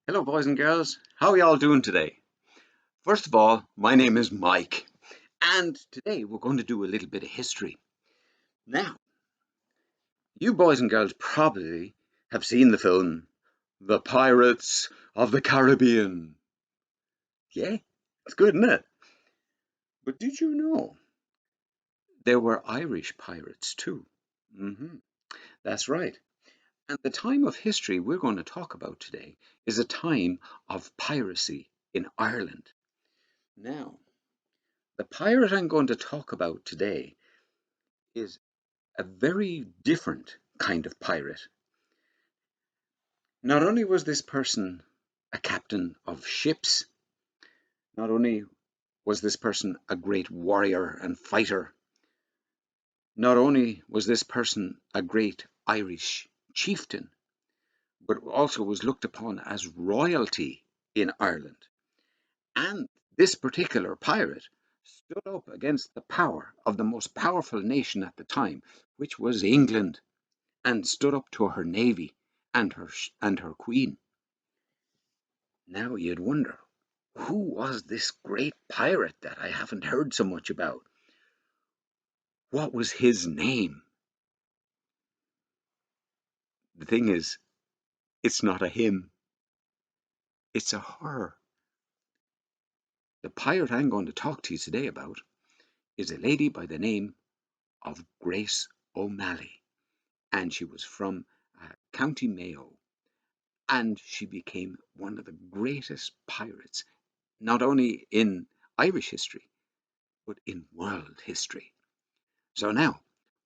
Hello, boys and girls. How are y'all doing today? First of all, my name is Mike, and today we're going to do a little bit of history. Now, you boys and girls probably have seen the film The Pirates of the Caribbean. Yeah, it's good, isn't it? But did you know there were Irish pirates too? hmm That's right. And the time of history we're going to talk about today is a time of piracy in Ireland. Now, the pirate I'm going to talk about today is a very different kind of pirate. Not only was this person a captain of ships, not only was this person a great warrior and fighter, not only was this person a great Irish chieftain, but also was looked upon as royalty in Ireland. And this particular pirate stood up against the power of the most powerful nation at the time, which was England, and stood up to her navy and her queen. Now you'd wonder, who was this great pirate that I haven't heard so much about? What was his name? The thing is, it's not a him, it's a her. The pirate I'm going to talk to you today about is a lady by the name of Grace O'Malley, and she was from County Mayo, and she became one of the greatest pirates, not only in Irish history, but in world history. So now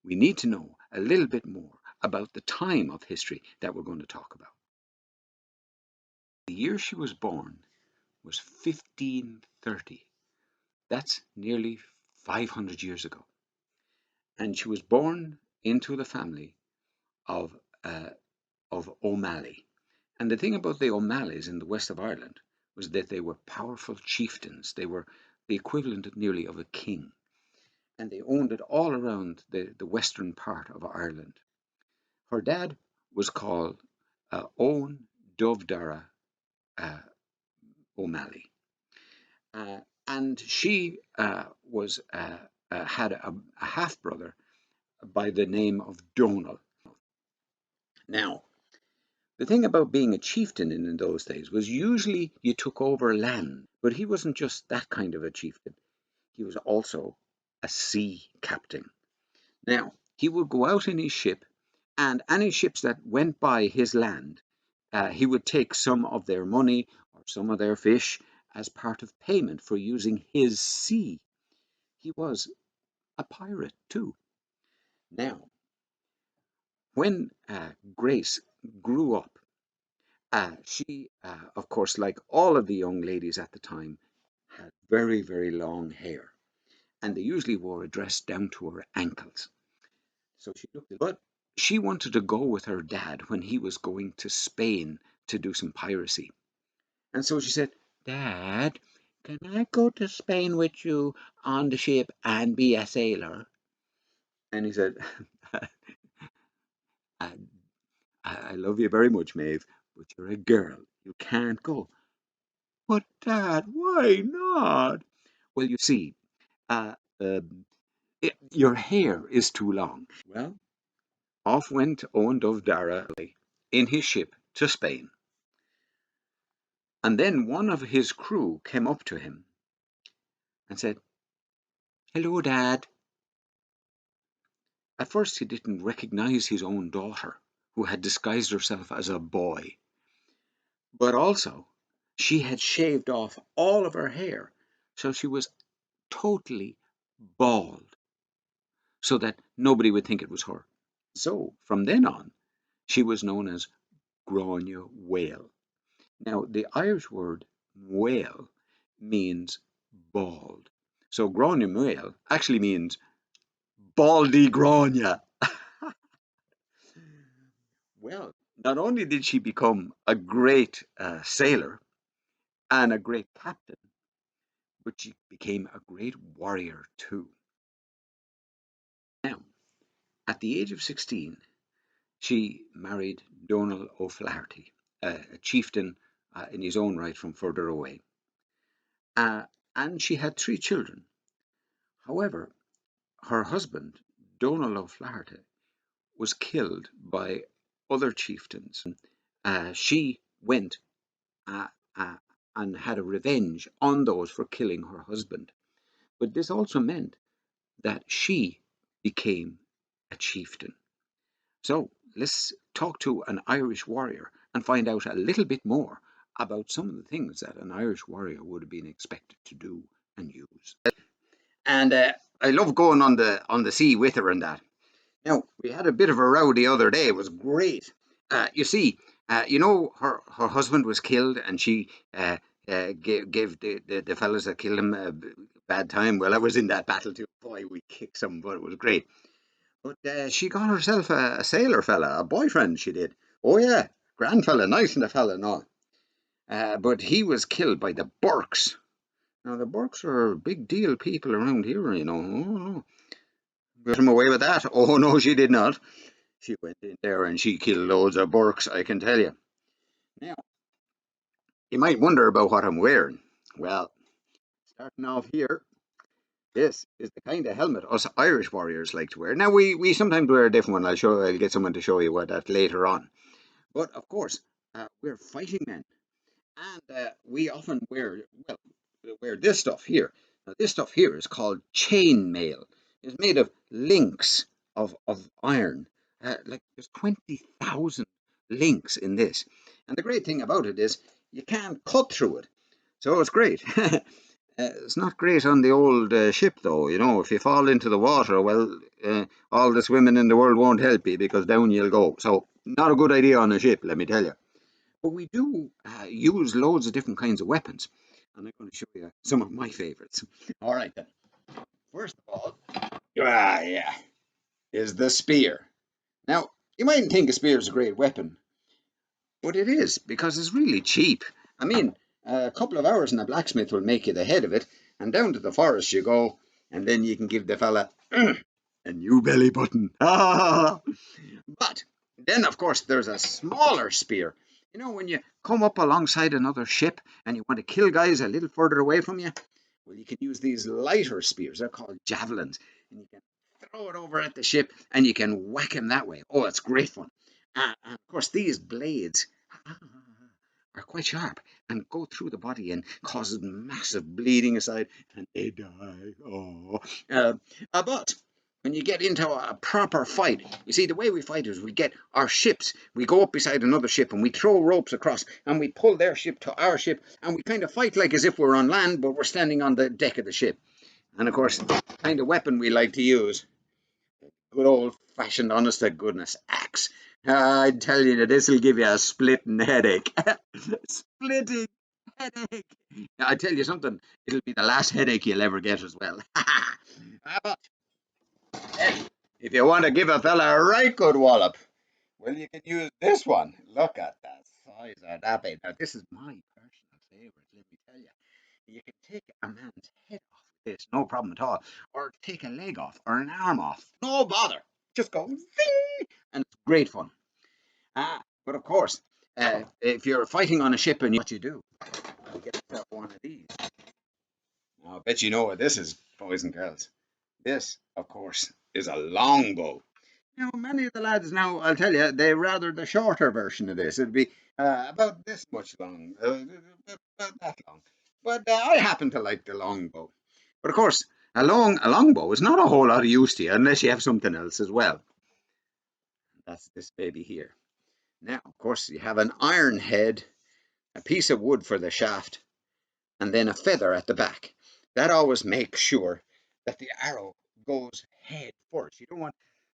we need to know a little bit more about the time of history that we're going to talk about. The year she was born was 1530. That's nearly 500 years ago. And she was born into the family of, uh, of O'Malley. And the thing about the O'Malleys in the west of Ireland was that they were powerful chieftains. They were the equivalent nearly of a king. And they owned it all around the western part of Ireland. Her dad was called Owen Dovdara uh, O'Malley, and she was had a half brother by the name of Donal. Now, the thing about being a chieftain in those days was usually you took over land, but he wasn't just that kind of a chieftain. He was also a sea captain. Now, he would go out in his ship, and any ships that went by his land, he would take some of their money or some of their fish as part of payment for using his sea. He was a pirate too. Now, when Grace grew up, she, of course, like all of the young ladies at the time, had very, very long hair, and they usually wore a dress down to her ankles. So she looked at, but she wanted to go with her dad when he was going to Spain to do some piracy. And so she said, "Dad, can I go to Spain with you on the ship and be a sailor?" And he said, "I, I love you very much, Maeve, but you're a girl. You can't go." "But, Dad, why not?" "Well, you see, uh, um, your hair is too long." Well, off went Owen Dovdara in his ship to Spain. And then one of his crew came up to him and said, "Hello, Dad." At first he didn't recognize his own daughter, who had disguised herself as a boy. But also, she had shaved off all of her hair, so she was totally bald, so that nobody would think it was her. So from then on, she was known as Granuaile. Now, the Irish word whale means bald. So Granuaile actually means baldy grania. Well, not only did she become a great sailor and a great captain, but she became a great warrior too. Now, at the age of 16, she married Donal O'Flaherty, a chieftain in his own right from further away. And she had 3 children. However, her husband, Donal O'Flaherty, was killed by other chieftains. She went uh, uh, and had a revenge on those for killing her husband. But this also meant that she became a chieftain. So let's talk to an Irish warrior and find out a little bit more about some of the things that an Irish warrior would have been expected to do and use. And I love going on the sea with her and that. Now, we had a bit of a row the other day. It was great. You see, her husband was killed, and she gave the fellas that killed him a bad time. Well, I was in that battle too. Boy, we kicked some, but it was great. But she got herself a sailor fella, a boyfriend, she did. Oh, yeah, grand fella, nice and a fella and all. But he was killed by the Burks. Now, the Burks are big deal people around here, you know. Oh, no. Got him away with that? Oh, no, she did not. She went in there and she killed loads of Burks, I can tell you. Now, you might wonder about what I'm wearing. Well, starting off here, this is the kind of helmet us Irish warriors like to wear. Now, we sometimes wear a different one. I'll get someone to show you what that later on. But, of course, we're fighting men. And we often wear this stuff here. Now, this stuff here is called chain mail. It's made of links of iron. Like there's 20,000 links in this. And the great thing about it is you can't cut through it. So it's great. It's not great on the old ship, though. You know, if you fall into the water, well, all the swimming in the world won't help you because down you'll go. So not a good idea on a ship, let me tell you. But we do use loads of different kinds of weapons. And I'm going to show you some of my favorites. All right, then. First of all, yeah, is the spear. Now, you mightn't think a spear is a great weapon, but it is because it's really cheap. I mean, a couple of hours in a blacksmith will make you the head of it, and down to the forest you go, and then you can give the fella a new belly button. But then, of course, there's a smaller spear. You know, when you come up alongside another ship and you want to kill guys a little further away from you, well, you can use these lighter spears. They're called javelins, and you can throw it over at the ship and you can whack him that way. Oh, it's great fun. And of course, these blades are quite sharp and go through the body and causes massive bleeding aside, and they die. Oh, but when you get into a proper fight, you see, the way we fight is we get our ships, we go up beside another ship and we throw ropes across and we pull their ship to our ship and we kind of fight like as if we're on land, but we're standing on the deck of the ship. And of course, the kind of weapon we like to use, good old-fashioned, honest-to-goodness axe. I tell you that this will give you a splitting headache. Splitting headache. I tell you something, it'll be the last headache you'll ever get as well. But if you want to give a fella a right good wallop, well, you can use this one. Look at that size of that baby. Now, this is my personal favorite, let me tell you. You can take a man's head off with this, no problem at all. Or take a leg off or an arm off. No bother. Just go zing, and it's great fun. But of course, if you're fighting on a ship and what you do, you get yourself one of these. Now, I bet you know what this is, boys and girls. This, of course, is a longbow. Now, many of the lads now, I'll tell you, they rather the shorter version of this. It'd be about this much long, about that long. But I happen to like the longbow. But of course, a longbow is not a whole lot of use to you unless you have something else as well. That's this baby here. Now, of course, you have an iron head, a piece of wood for the shaft, and then a feather at the back. That always makes sure that the arrow goes head first. You don't want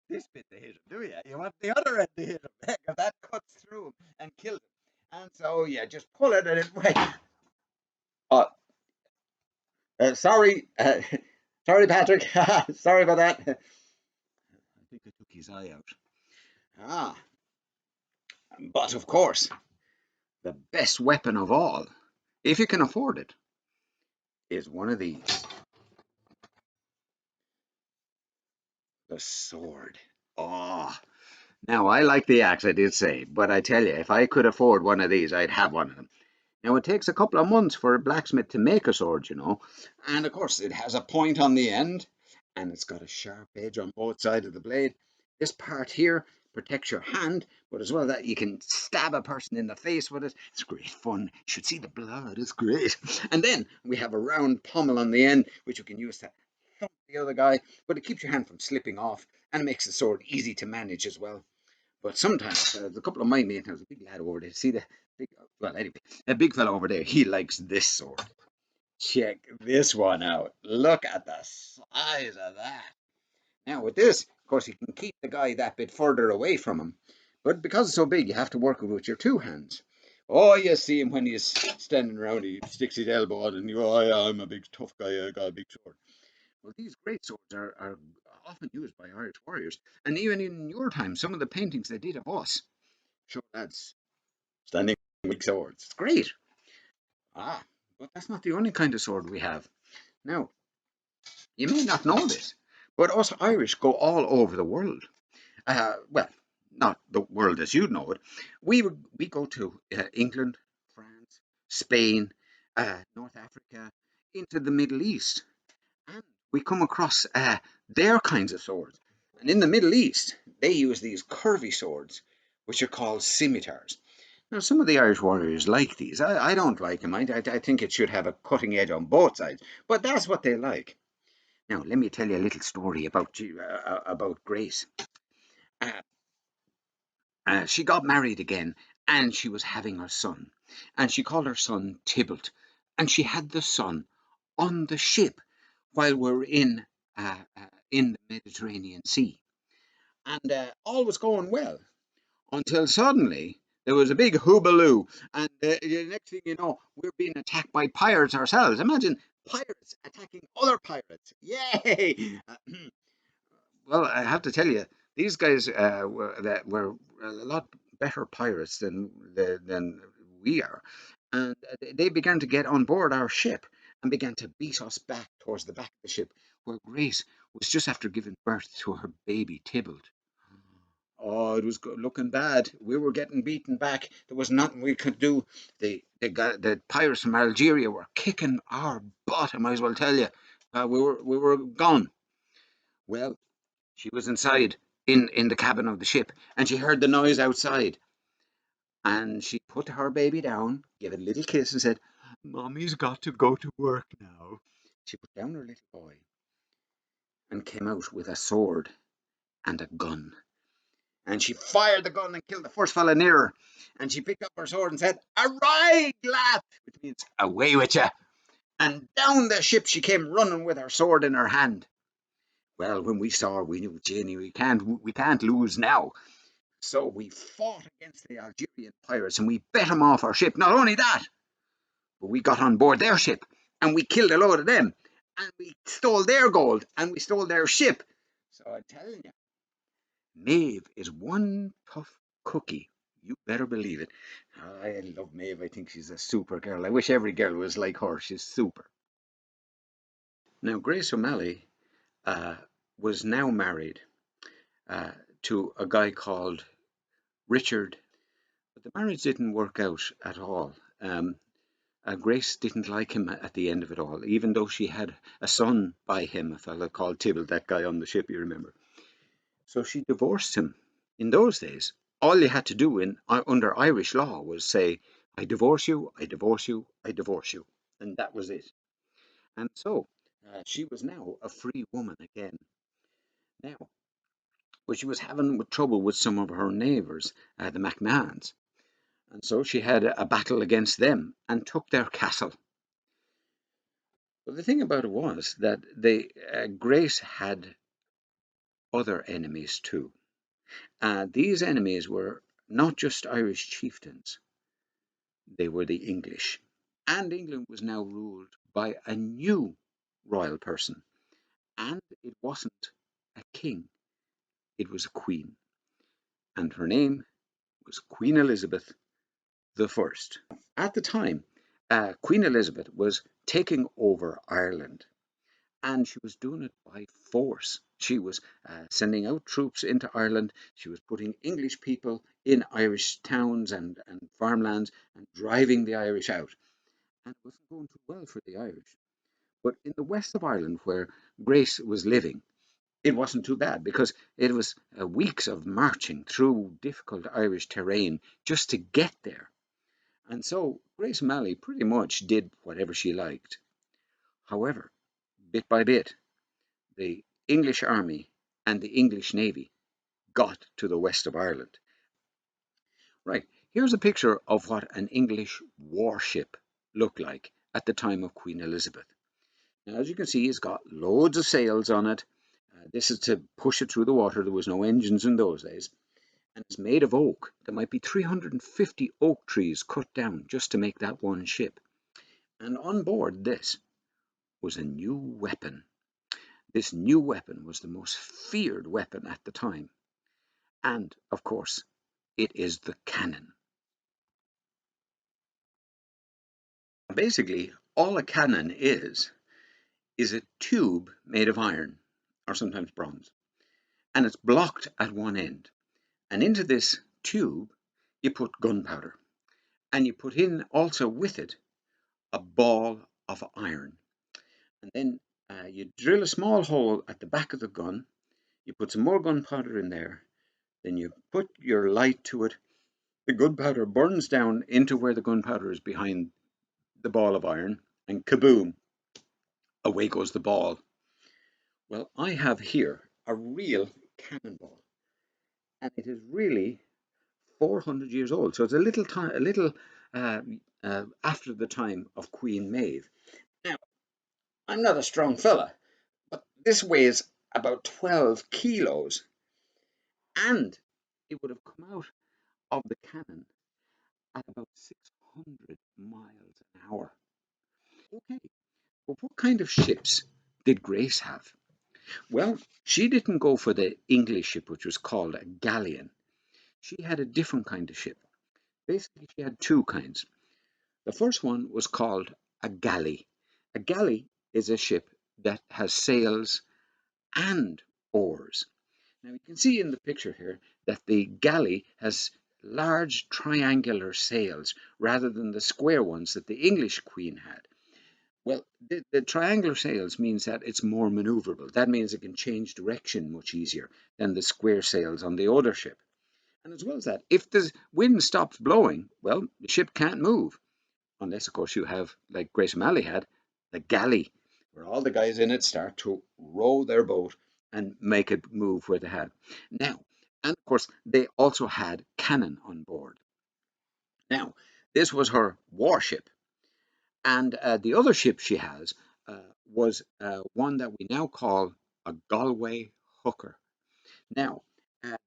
this bit to hit him, do you? You want the other end to hit him, because that cuts through him and kills him. And so, yeah, just pull it and it way. Sorry, sorry, Patrick. Sorry about that. I think I took his eye out. But of course, the best weapon of all, if you can afford it, is one of these. The sword. Oh, now I like the axe, I did say, but I tell you, if I could afford one of these, I'd have one of them. Now it takes a couple of months for a blacksmith to make a sword, and of course it has a point on the end, and it's got a sharp edge on both sides of the blade. This part here protects your hand, but as well that you can stab a person in the face with it. It's great fun. You should see the blood. It's great. And then we have a round pommel on the end, which you can use to thump the other guy, but it keeps your hand from slipping off, and it makes the sword easy to manage as well. But sometimes a couple of my mates, there's a big lad over there. See the big, well, anyway, a big fella over there. He likes this sword. Check this one out. Look at the size of that. Now with this, of course, you can keep the guy that bit further away from him. But because it's so big, you have to work with your two hands. Oh, you see him when he's standing around, he sticks his elbow out and you go, oh, yeah, I'm a big tough guy, I got a big sword. Well, these great swords are often used by Irish warriors. And even in your time, some of the paintings they did of us show lads standing with big swords. It's great. Ah, but that's not the only kind of sword we have. Now, you may not know this, but us Irish go all over the world. Well, not the world as you know it. We go to England, France, Spain, North Africa, into the Middle East, and we come across their kinds of swords. And in the Middle East, they use these curvy swords, which are called scimitars. Now, some of the Irish warriors like these. I don't like them. I think it should have a cutting edge on both sides, but that's what they like. Now, let me tell you a little story about Grace. Uh, she got married again, and she was having her son, and she called her son Tybalt, and she had the son on the ship while we're in the Mediterranean Sea, and all was going well until suddenly there was a big hoobaloo, and the next thing you know, we're being attacked by pirates ourselves. Imagine pirates attacking other pirates! Yay! Well, I have to tell you, these guys were a lot better pirates than we are, and they began to get on board our ship and began to beat us back towards the back of the ship, where Grace was just after giving birth to her baby Tybalt. Oh, it was looking bad. We were getting beaten back. There was nothing we could do. The pirates from Algeria were kicking our butt. I might as well tell you, we were gone. Well, she was inside in the cabin of the ship, and she heard the noise outside. And she put her baby down, gave it a little kiss, and said, "Mommy's got to go to work now." She put down her little boy and came out with a sword and a gun. And she fired the gun and killed the first fella near her. And she picked up her sword and said, "Arise, lad," which means away with you. And down the ship she came running with her sword in her hand. Well, when we saw her, we knew, Janie, we can't lose now. So we fought against the Algerian pirates and we bet them off our ship. Not only that, but we got on board their ship and we killed a load of them and we stole their gold and we stole their ship. So I'm telling you, Maeve is one tough cookie. You better believe it. I love Maeve. I think she's a super girl. I wish every girl was like her. She's super. Now, Grace O'Malley uh, was now married uh, to a guy called Richard, but the marriage didn't work out at all. Grace didn't like him at the end of it all, even though she had a son by him, a fellow called Tybalt, that guy on the ship, you remember. So she divorced him. In those days, all you had to do under Irish law was say, "I divorce you, I divorce you, I divorce you," and that was it. And so she was now a free woman again. Now, but she was having trouble with some of her neighbours, the MacMahons, and so she had a battle against them and took their castle. But the thing about it was that Grace had other enemies too. These enemies were not just Irish chieftains, they were the English. And England was now ruled by a new royal person. And it wasn't a king, it was a queen. And her name was Queen Elizabeth I. At the time, Queen Elizabeth was taking over Ireland. and she was doing it by force. She was sending out troops into Ireland. She was putting English people in Irish towns and farmlands and driving the Irish out. And it wasn't going too well for the Irish. But in the west of Ireland, where Grace was living, it wasn't too bad because it was weeks of marching through difficult Irish terrain just to get there. And so Grace O'Malley pretty much did whatever she liked. However, bit by bit, the English army and the English navy got to the west of Ireland. Right, here's a picture of what an English warship looked like at the time of Queen Elizabeth. Now, as you can see, it's got loads of sails on it. This is to push it through the water. There was no engines in those days. And it's made of oak. There might be 350 oak trees cut down just to make that one ship. And on board this was a new weapon. This new weapon was the most feared weapon at the time. And, of course, it is the cannon. Basically, all a cannon is a tube made of iron, or sometimes bronze, and it's blocked at one end. And into this tube, you put gunpowder, and you put in also with it a ball of iron. And then you drill a small hole at the back of the gun, you put some more gunpowder in there, then you put your light to it. The gunpowder burns down into where the gunpowder is behind the ball of iron, and kaboom, away goes the ball. Well, I have here a real cannonball, and it is really 400 years old. So it's a little after the time of Queen Maeve. Now, I'm not a strong fella, but this weighs about 12 kilos, and it would have come out of the cannon at about 600 miles an hour. Okay, but what kind of ships did Grace have? Well, she didn't go for the English ship, which was called a galleon. She had a different kind of ship. Basically, she had two kinds. The first one was called a galley. A galley is a ship that has sails and oars. Now you can see in the picture here that the galley has large triangular sails rather than the square ones that the English queen had. Well, the triangular sails means that it's more maneuverable. That means it can change direction much easier than the square sails on the other ship. And as well as that, if the wind stops blowing, well, the ship can't move. Unless, of course, you have, like Grace O'Malley had, the galley, where all the guys in it start to row their boat and make it move where they had. Now, and of course, they also had cannon on board. Now, this was her warship. And the other ship she has was one that we now call a Galway Hooker. Now,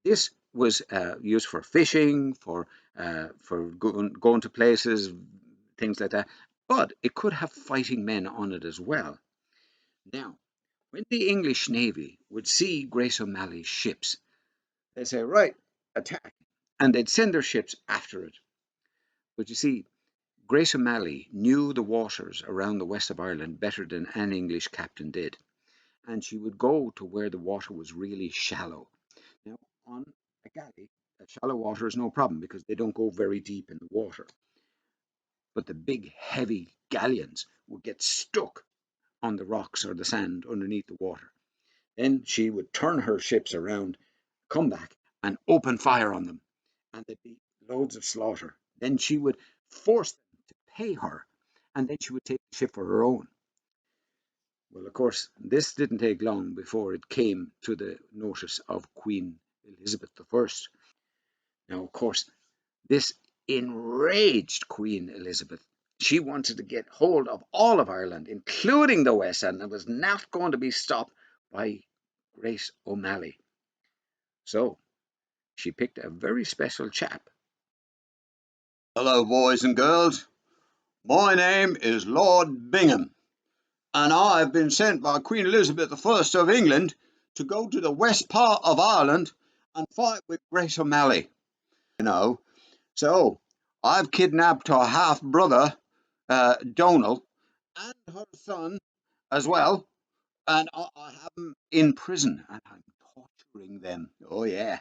this was used for fishing, for going to places, things like that. But it could have fighting men on it as well. Now, when the English Navy would see Grace O'Malley's ships, they'd say, right, attack. And they'd send their ships after it. But you see, Grace O'Malley knew the waters around the west of Ireland better than an English captain did. And she would go to where the water was really shallow. Now, on a galley, shallow water is no problem because they don't go very deep in the water. But the big, heavy galleons would get stuck on the rocks or the sand underneath the water. Then she would turn her ships around, come back, and open fire on them. And there'd be loads of slaughter. Then she would force them to pay her, and then she would take the ship for her own. Well, of course, this didn't take long before it came to the notice of Queen Elizabeth I. Now, of course, this enraged Queen Elizabeth. She wanted to get hold of all of Ireland, including the West, and it was not going to be stopped by Grace O'Malley. So she picked a very special chap. Hello, boys and girls. My name is Lord Bingham, and I have been sent by Queen Elizabeth I of England to go to the west part of Ireland and fight with Grace O'Malley. So I've kidnapped her half-brother, Donal, and her son as well, and I have them in prison, and I'm torturing them. Oh yeah.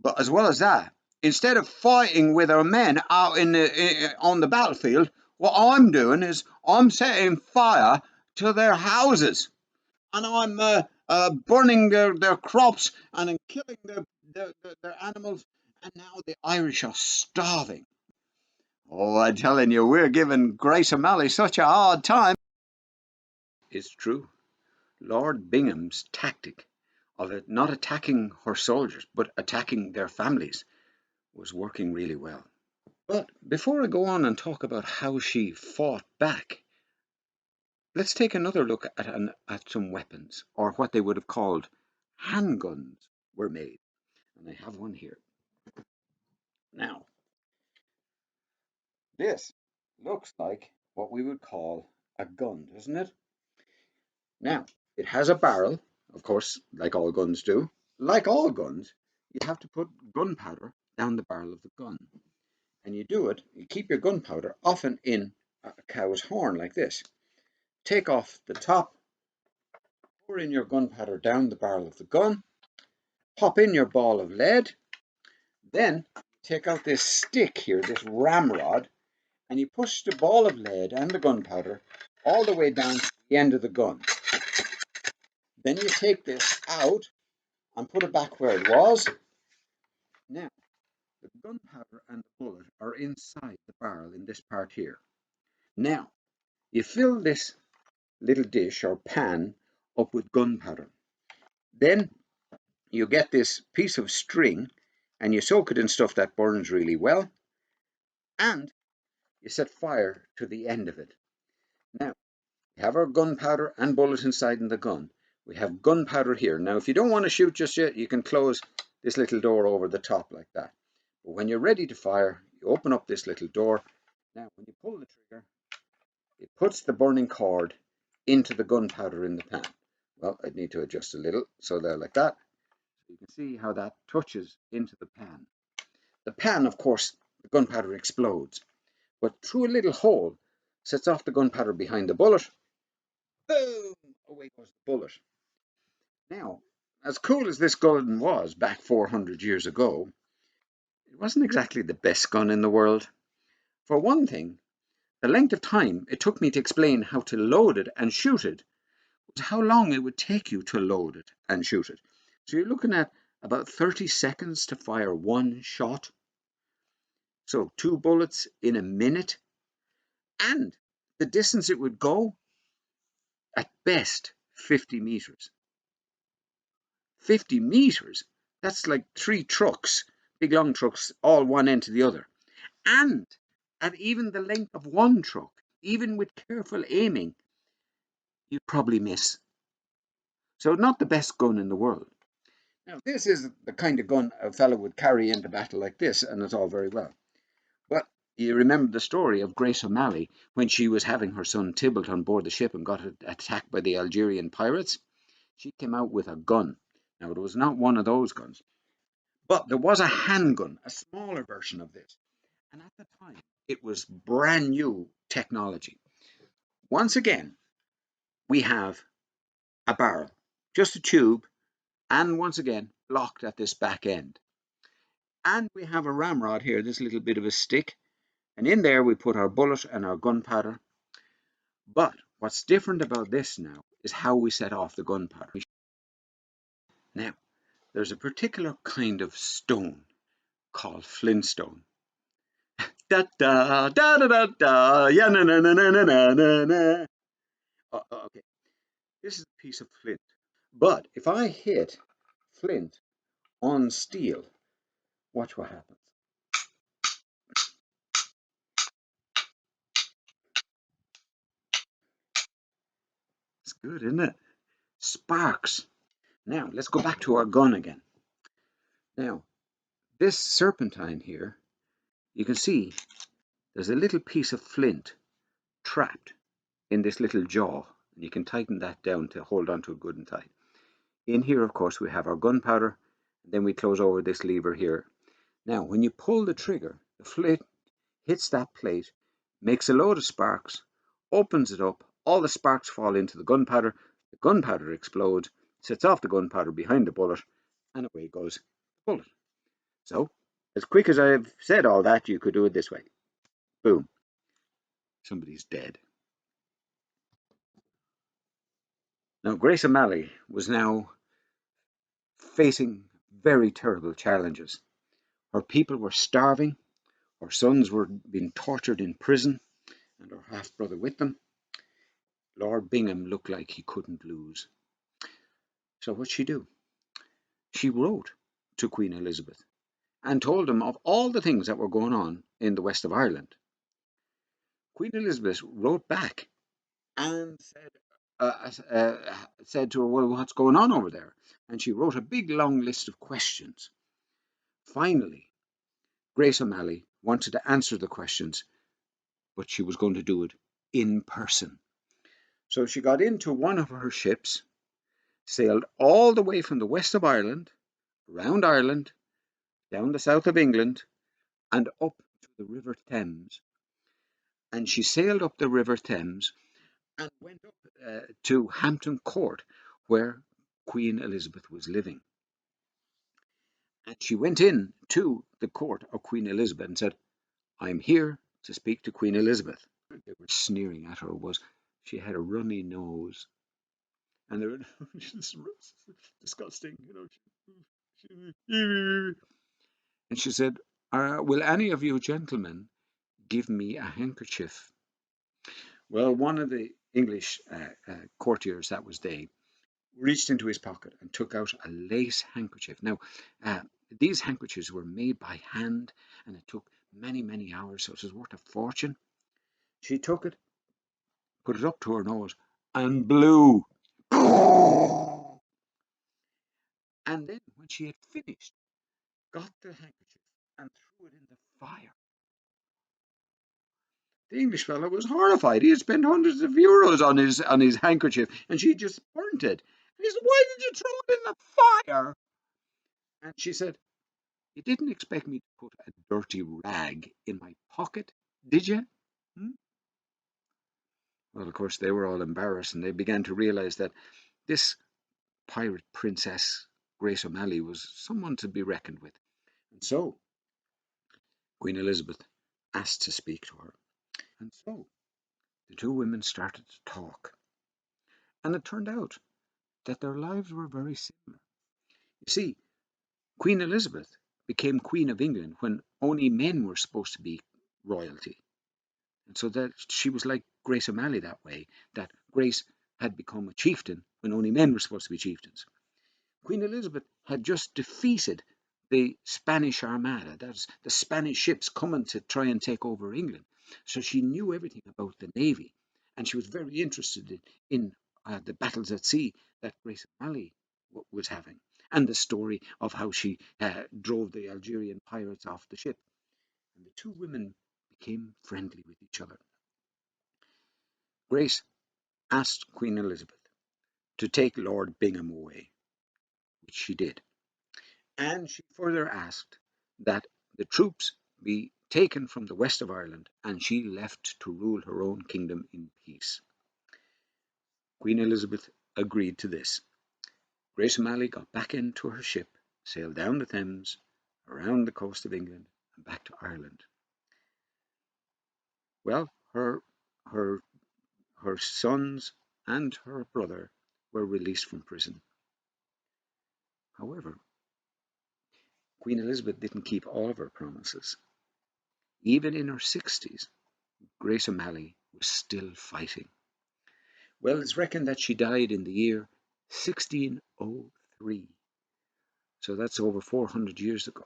But as well as that, instead of fighting with our men out on the battlefield, what I'm doing is I'm setting fire to their houses, and I'm burning their crops and then killing their animals. And now the Irish are starving. Oh, I'm telling you, we're giving Grace O'Malley such a hard time. It's true. Lord Bingham's tactic of it not attacking her soldiers but attacking their families was working really well. But before I go on and talk about how she fought back, let's take another look at some weapons, or what they would have called handguns, were made. And I have one here. Now, this looks like what we would call a gun, doesn't it? Now, it has a barrel, of course, like all guns do. Like all guns, you have to put gunpowder down the barrel of the gun. And you do it, you keep your gunpowder often in a cow's horn like this. Take off the top, pour in your gunpowder down the barrel of the gun, pop in your ball of lead, then take out this stick here, this ramrod, and you push the ball of lead and the gunpowder all the way down to the end of the gun. Then you take this out and put it back where it was. Now, the gunpowder and the bullet are inside the barrel in this part here. Now, you fill this little dish or pan up with gunpowder. Then you get this piece of string and you soak it in stuff that burns really well, and you set fire to the end of it. Now, we have our gunpowder and bullets inside in the gun. We have gunpowder here. Now, if you don't want to shoot just yet, you can close this little door over the top like that. But when you're ready to fire, you open up this little door. Now, when you pull the trigger, it puts the burning cord into the gunpowder in the pan. Well, I'd need to adjust a little, so there like that. So you can see how that touches into the pan. The pan, of course, the gunpowder explodes, but through a little hole sets off the gunpowder behind the bullet. Boom! Away goes the bullet. Now, as cool as this gun was back 400 years ago, it wasn't exactly the best gun in the world. For one thing, the length of time it took me to explain how to load it and shoot it was how long it would take you to load it and shoot it. So you're looking at about 30 seconds to fire one shot. So 2 bullets in a minute. And the distance it would go, at best, 50 meters. 50 meters? That's like 3 trucks, big long trucks, all one end to the other. And at even the length of one truck, even with careful aiming, you'd probably miss. So not the best gun in the world. Now, this is the kind of gun a fellow would carry into battle like this, and it's all very well. But you remember the story of Grace O'Malley when she was having her son Tybalt on board the ship and got attacked by the Algerian pirates. She came out with a gun. Now, it was not one of those guns, but there was a handgun, a smaller version of this. And at the time, it was brand new technology. Once again, we have a barrel, just a tube, and once again, locked at this back end. And we have a ramrod here, this little bit of a stick, and in there we put our bullet and our gunpowder. But what's different about this now is how we set off the gunpowder. Now, there's a particular kind of stone called flintstone. Da da da da da da, yeah na na na na na na na. Okay, this is a piece of flint. But if I hit flint on steel, watch what happens. It's good, isn't it? Sparks. Now, let's go back to our gun again. Now, this serpentine here, you can see there's a little piece of flint trapped in this little jaw. And you can tighten that down to hold on to it good and tight. In here, of course, we have our gunpowder. Then we close over this lever here. Now, when you pull the trigger, the flint hits that plate, makes a load of sparks, opens it up, all the sparks fall into the gunpowder The gunpowder explodes, sets off the gunpowder behind the bullet, and away goes the bullet. So, as quick as I've said all that, you could do it this way. Boom. Somebody's dead. Now, Grace O'Malley was now facing very terrible challenges. Her people were starving, her sons were being tortured in prison, and her half-brother with them. Lord Bingham looked like he couldn't lose. So what'd she do? She wrote to Queen Elizabeth and told him of all the things that were going on in the west of Ireland. Queen Elizabeth wrote back and said to her, well, what's going on over there? And she wrote a big long list of questions. Finally, Grace O'Malley wanted to answer the questions, but she was going to do it in person. So she got into one of her ships, sailed all the way from the west of Ireland, around Ireland, down the south of England, and up to the River Thames. And she sailed up the River Thames and went up to Hampton Court, where Queen Elizabeth was living. And she went in to the court of Queen Elizabeth and said, I'm here to speak to Queen Elizabeth. They were sneering at her was she had a runny nose. And they were just disgusting, And she said, will any of you gentlemen give me a handkerchief? Well, one of the English courtiers that was there reached into his pocket and took out a lace handkerchief. Now, these handkerchiefs were made by hand, and it took many, many hours, so it was worth a fortune. She took it, put it up to her nose, and blew. And then, when she had finished, got the handkerchief and threw it in the fire. The English fellow was horrified. He had spent hundreds of euros on his handkerchief, and she just burnt it. And he said, why did you throw it in the fire? And she said, you didn't expect me to put a dirty rag in my pocket, did you? Well, of course, they were all embarrassed, and they began to realize that this pirate princess, Grace O'Malley, was someone to be reckoned with. And so Queen Elizabeth asked to speak to her. And so the two women started to talk. And it turned out that their lives were very similar. You see, Queen Elizabeth became Queen of England when only men were supposed to be royalty. And so that she was like Grace O'Malley that way, that Grace had become a chieftain when only men were supposed to be chieftains. Queen Elizabeth had just defeated the Spanish Armada, that's the Spanish ships coming to try and take over England. So she knew everything about the navy, and she was very interested in the battles at sea that Grace O'Malley was having, and the story of how she drove the Algerian pirates off the ship. And the two women became friendly with each other. Grace asked Queen Elizabeth to take Lord Bingham away, which she did. And she further asked that the troops be taken from the west of Ireland, and she left to rule her own kingdom in peace. Queen Elizabeth agreed to this. Grace O'Malley got back into her ship, sailed down the Thames, around the coast of England, and back to Ireland. Well, her sons and her brother were released from prison. However, Queen Elizabeth didn't keep all of her promises. Even in her 60s, Grace O'Malley was still fighting. Well, it's reckoned that she died in the year 1603. So that's over 400 years ago.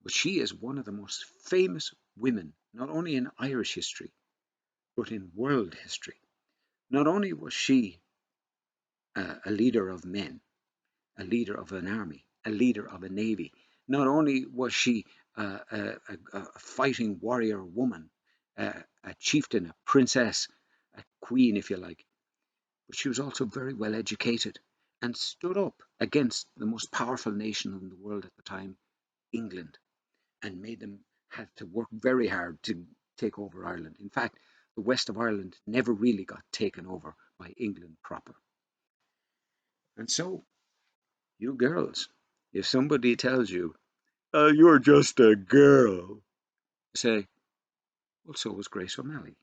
But she is one of the most famous women, not only in Irish history, but in world history. Not only was she a leader of men, a leader of an army, a leader of a navy, not only was she a fighting warrior woman, a chieftain, a princess, a queen, if you like, but she was also very well educated and stood up against the most powerful nation in the world at the time, England, and made them have to work very hard to take over Ireland. In fact, the west of Ireland never really got taken over by by England proper. And so, you girls, if somebody tells you, you're just a girl, say, well, so was Grace O'Malley,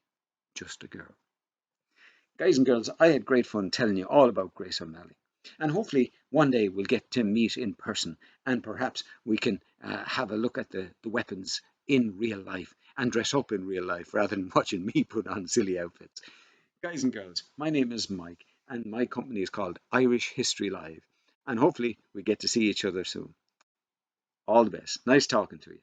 just a girl. Guys and girls, I had great fun telling you all about Grace O'Malley. And hopefully one day we'll get to meet in person, and perhaps we can have a look at the weapons in real life and dress up in real life rather than watching me put on silly outfits. Guys and girls, my name is Mike, and my company is called Irish History Live. And hopefully we get to see each other soon. All the best. Nice talking to you.